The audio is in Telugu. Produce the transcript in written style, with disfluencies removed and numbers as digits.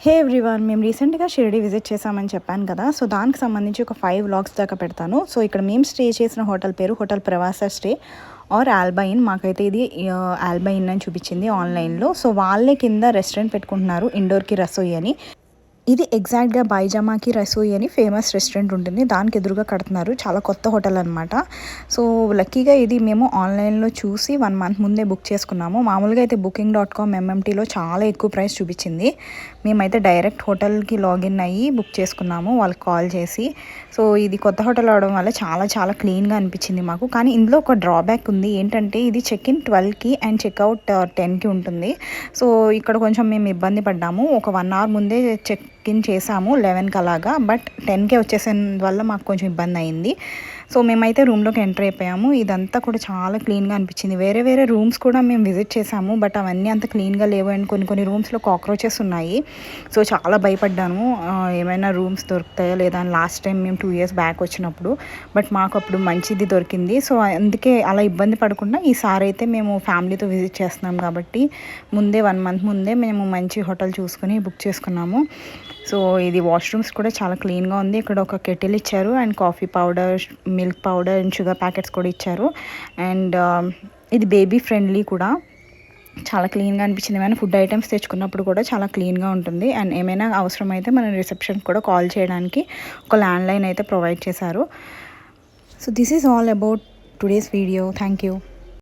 హే ఎవ్రీవన్, మేము రీసెంట్గా షిరిడి విజిట్ చేసామని చెప్పాను కదా. సో దానికి సంబంధించి ఒక 5 వ్లాగ్స్ దాకా పెడతాను. సో ఇక్కడ మేము స్టే చేసిన హోటల్ పేరు హోటల్ ప్రవాస స్టే ఆర్ ఆల్బైన్. మాకైతే ఇది ఆల్బైన్ అని చూపించింది ఆన్లైన్లో. సో వాళ్ళే కింద రెస్టారెంట్ పెట్టుకుంటున్నారు, ఇండోర్కి రసోయి అని. ఇది ఎగ్జాక్ట్గా బైజామాకి రసోయి అని ఫేమస్ రెస్టారెంట్ ఉంటుంది, దానికి ఎదురుగా కడుతున్నారు. చాలా కొత్త హోటల్ అనమాట. సో లక్కీగా ఇది మేము ఆన్లైన్లో చూసి 1 మంత్ ముందే బుక్ చేసుకున్నాము. మామూలుగా అయితే booking.com MMTలో చాలా ఎక్కువ ప్రైస్ చూపించింది. మేమైతే డైరెక్ట్ హోటల్కి లాగిన్ అయ్యి బుక్ చేసుకున్నాము వాళ్ళకి కాల్ చేసి. సో ఇది కొత్త హోటల్ అవడం వల్ల చాలా చాలా క్లీన్గా అనిపించింది మాకు. కానీ ఇందులో ఒక డ్రాబ్యాక్ ఉంది, ఏంటంటే ఇది చెక్-ఇన్ 12కి అండ్ చెక్అవుట్ 10కి ఉంటుంది. సో ఇక్కడ కొంచెం మేము ఇబ్బంది పడ్డాము. ఒక 1 అవర్ ముందే చెక్-ఇన్ చేసాము 11కి అలాగా, బట్ 10కే వచ్చేసిన వల్ల మాకు కొంచెం ఇబ్బంది అయింది. సో మేమైతే రూమ్లోకి ఎంటర్ అయిపోయాము. ఇదంతా కూడా చాలా క్లీన్గా అనిపించింది. వేరే వేరే రూమ్స్ కూడా మేము విజిట్ చేసాము, బట్ అవన్నీ అంత క్లీన్గా లేవు. అండ్ కొన్ని రూమ్స్లో కాక్రోచెస్ ఉన్నాయి. సో చాలా భయపడ్డాను, ఏమైనా రూమ్స్ దొరుకుతాయా లేదా అని లాస్ట్ టైం మేము 2 years బ్యాక్ వచ్చినప్పుడు. బట్ మాకు అప్పుడు మంచిది దొరికింది. సో అందుకే అలా ఇబ్బంది పడకుండా ఈసారి అయితే మేము ఫ్యామిలీతో విజిట్ చేస్తున్నాం కాబట్టి ముందే 1 month ముందే మేము మంచి హోటల్ చూసుకుని బుక్ చేసుకున్నాము. సో ఇది వాష్రూమ్స్ కూడా చాలా క్లీన్గా ఉంది. ఇక్కడ ఒక కెటిల్ ఇచ్చారు and coffee powder, milk powder and sugar packets కూడా ఇచ్చారు. అండ్ ఇది బేబీ ఫ్రెండ్లీ కూడా, చాలా క్లీన్గా అనిపించింది. ఏమైనా ఫుడ్ ఐటమ్స్ తెచ్చుకున్నప్పుడు కూడా చాలా క్లీన్గా ఉంటుంది. అండ్ ఏమైనా అవసరమైతే మన రిసెప్షన్ కూడా కాల్ చేయడానికి ఒక ల్యాండ్లైన్ అయితే ప్రొవైడ్ చేశారు. So this is all about today's video. Thank you.